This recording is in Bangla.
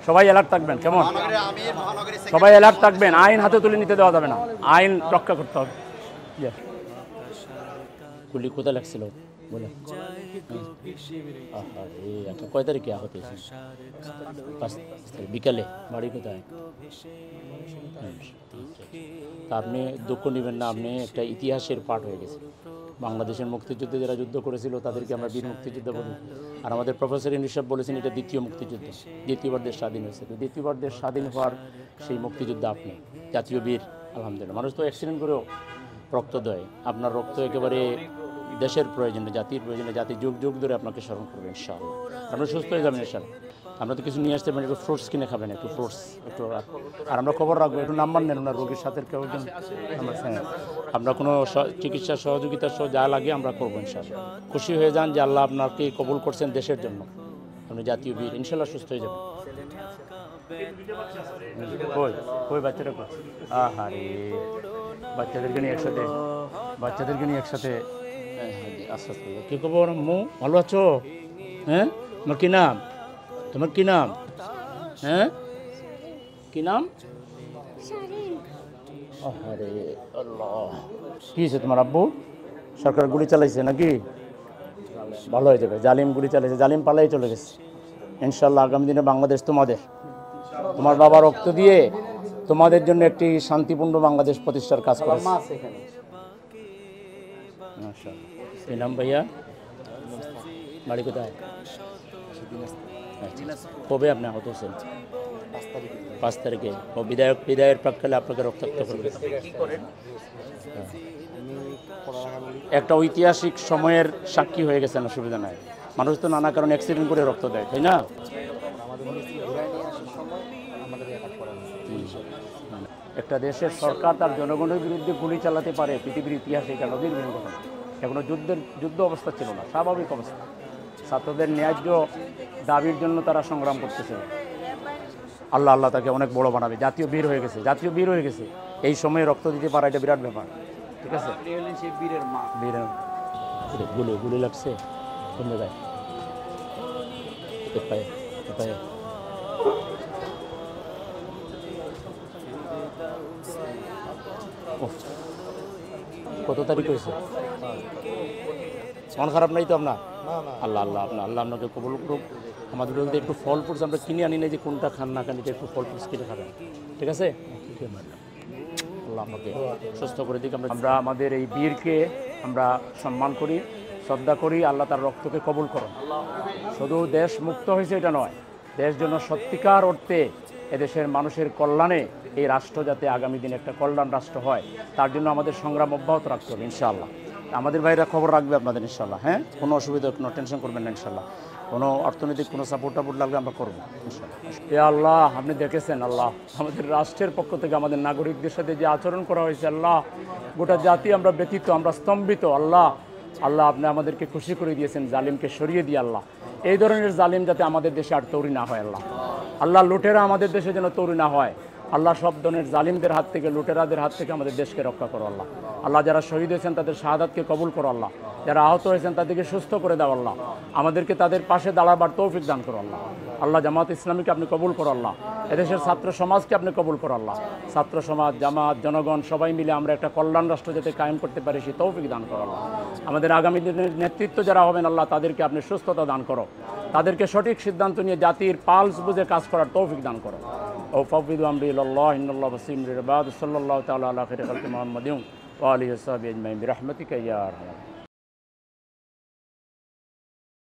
সবাই অ্যালার্ট থাকবেন, কেমন? সবাই অ্যালার্ট থাকবেন, আইন হাতে তুলে নিতে দেওয়া যাবে না, আইন রক্ষা করতে হবে। গুলি কোথায় লাগছিল বলে? আচ্ছা, কয় তারিখে আহত হয়েছে? 5 তারিখ বিকালে। বাড়ি কোথায়? তা আপনি দুঃখ নেবেন না, আপনি একটা ইতিহাসের পাঠ হয়ে গেছে। বাংলাদেশের মুক্তিযুদ্ধে যারা যুদ্ধ করেছিল তাদেরকে আমরা বীর মুক্তিযুদ্ধ বলি। আর আমাদের প্রফেসর ইউনূস সাহেব বলেছেন এটা দ্বিতীয় মুক্তিযুদ্ধ, দ্বিতীয়বার দেশ স্বাধীন হয়েছে। তো দ্বিতীয়বার দেশ স্বাধীন হওয়ার সেই মুক্তিযুদ্ধ আপনি জাতীয় বীর। আলহামদুলিল্লাহ, মানুষ তো অ্যাক্সিডেন্ট করেও রক্ত দেয়, আপনার রক্ত একেবারে দেশের প্রয়োজনে, জাতির প্রয়োজনে, জাতি যুগ যুগ ধরে আপনাকে স্মরণ করবে ইনশাআল্লাহ। আপনি সুস্থ হয়ে যাবেন ইনশাআল্লাহ। আমরা তো কিছু নিয়ে আসতে পারেন, একটু ফ্রুটস কিনে খাবেন, একটু ফ্রুটস একটু। আর আমরা খবর রাখবো, একটু নাম্বার নেন ওনার রোগীর সাথে কেউ একজন। আমরা কোনো চিকিৎসা সহযোগিতা সহ যা লাগে আমরা করবো ইনশাআল্লাহ। খুশি হয়ে যান যে আল্লাহ আপনাকে কবুল করছেন দেশের জন্য, আপনি জাতীয় বীর, ইনশাআল্লাহ সুস্থ হয়ে যাবেন। কই বাচ্চারা কই? আহারে, বাচ্চাদেরকে নিয়ে একসাথে, বাচ্চাদেরকে নিয়ে একসাথে। আস্তে আস্তে। কী খবর আম্মু, ভালো আছো? হ্যাঁ, তোমার কী নাম? তোমার কী নাম? হ্যাঁ, কী নাম? আরে আল্লাহ, কী হয়েছে তোমার আব্বু? সরকার গুলি চালাইছে নাকি? ভালো হয়ে যাবে, জালিম গুলি চালাইছে, জালিম পালাই চলে গেছে। ইনশাল্লাহ আগামী দিনে বাংলাদেশ তোমাদের, তোমার বাবা রক্ত দিয়ে তোমাদের জন্য একটি শান্তিপূর্ণ বাংলাদেশ প্রতিষ্ঠার কাজ করে। কি নাম ভাইয়া? বাড়ি কোথায়? কবে আপনি আহত হয়েছেন? 5 তারিখে। ও বিদায়ের প্রাক্কালে আপনাকে রক্তাক্ত করবে। একটা ঐতিহাসিক সময়ের সাক্ষী হয়ে গেছেন, অসুবিধা নাই। মানুষ তো নানা কারণে অ্যাক্সিডেন্ট করে রক্ত দেয়, তাই না? একটা দেশের সরকার তার জনগণের বিরুদ্ধে গুলি চালাতে পারে, পৃথিবীর ইতিহাসে এটা নজিরবিহীন ঘটনা। এখনো যুদ্ধ অবস্থা ছিল না, স্বাভাবিক অবস্থা। ছাত্রদের ন্যায্য দাবির জন্য তারা সংগ্রাম করতেছে। আল্লাহ তাকে অনেক বড় বানাবে, জাতীয় বীর হয়ে গেছে, জাতীয় বীর হয়ে গেছে। এই সময়ে রক্ত দিতে পারা এটা বিরাট ব্যাপার, ঠিক আছে? বীরের গুলি লাগছে কোন জায়গায়? কত তারিখ হয়েছে? মন খারাপ নাই তো আপনার? আল্লাহ আপনাকে কবুল করুক। আমাদের বলতে একটু ফল ফ্রুটস আমরা কিনে আনি না, যে কোনটা খান না খান, একটু ফল ফ্রুটস কিনে খাবেন, ঠিক আছে? আল্লাহ আমাকে সুস্থ করে দিক। আমরা আমাদের এই বীরকে আমরা সম্মান করি, শ্রদ্ধা করি। আল্লাহ তার রক্তকে কবুল করুন। শুধু দেশ মুক্ত হয়েছে এটা নয়, দেশ জন্য সত্যিকার অর্থে এদেশের মানুষের কল্যাণে এই রাষ্ট্র যাতে আগামী দিনে একটা কল্যাণ রাষ্ট্র হয়, তার জন্য আমাদের সংগ্রাম অব্যাহত রাখতে হবে ইনশাআল্লাহ। আমাদের ভাইরা খবর রাখবে আপনাদের ইনশাআল্লাহ। হ্যাঁ, কোনো অসুবিধা, কোনো টেনশন করবেন না ইনশাআল্লাহ। কোনো অর্থনৈতিক কোনো সাপোর্ট লাগলে আমরা করবো ইনশাআল্লাহ। এ আল্লাহ, আপনি দেখেছেন আল্লাহ, আমাদের রাষ্ট্রের পক্ষ থেকে আমাদের নাগরিকদের সাথে যে আচরণ করা হয়েছে আল্লাহ, গোটা জাতি আমরা ব্যথিত, আমরা স্তম্ভিত আল্লাহ। আপনি আমাদেরকে খুশি করে দিয়েছেন, জালিমকে সরিয়ে দিয়ে আল্লাহ। এই ধরনের জালিম যাতে আমাদের দেশে আর তৈরি না হয় আল্লাহ। লুটেরা আমাদের দেশে যেন তৈরি না হয় আল্লাহ। সব ধরনের জালিমদের হাত থেকে, লুটেরাদের হাত থেকে আমাদের দেশকে রক্ষা করো আল্লাহ। যারা শহীদ হয়েছেন তাদের শাহাদাতকে কবুল করো আল্লাহ। যারা আহত হয়েছেন তাদেরকে সুস্থ করে দাও আল্লাহ। আমাদেরকে তাদের পাশে দাঁড়াবার তৌফিক দান করো আল্লাহ। জামাত ইসলামীকে আপনি কবুল করো আল্লাহ। এদেশের ছাত্র সমাজকে আপনি কবুল করো আল্লাহ। ছাত্র সমাজ, জামাত, জনগণ সবাই মিলে আমরা একটা কল্যাণ রাষ্ট্র যাতে কায়েম করতে পারি সেই তৌফিক দান করো আল্লাহ। আমাদের আগামী দিনের নেতৃত্ব যারা হবেন আল্লাহ, তাদেরকে আপনি সুস্থতা দান করো, তাদেরকে সঠিক সিদ্ধান্ত নিয়ে জাতির পালস বুঝে কাজ করার তৌফিক দান করো। ও ফাবিদু আমরি ইলাল্লাহ ইন্নাল্লাহু বাসীরুম বিল ইবাদ। সাল্লাল্লাহু তাআলা আলা খায়রি খালকি মুহাম্মাদিন ওয়া আলিহি ওয়া সাহবিহি আজমাইন বিরহমাতিকা ইয়া আরহামার রাহিমিন।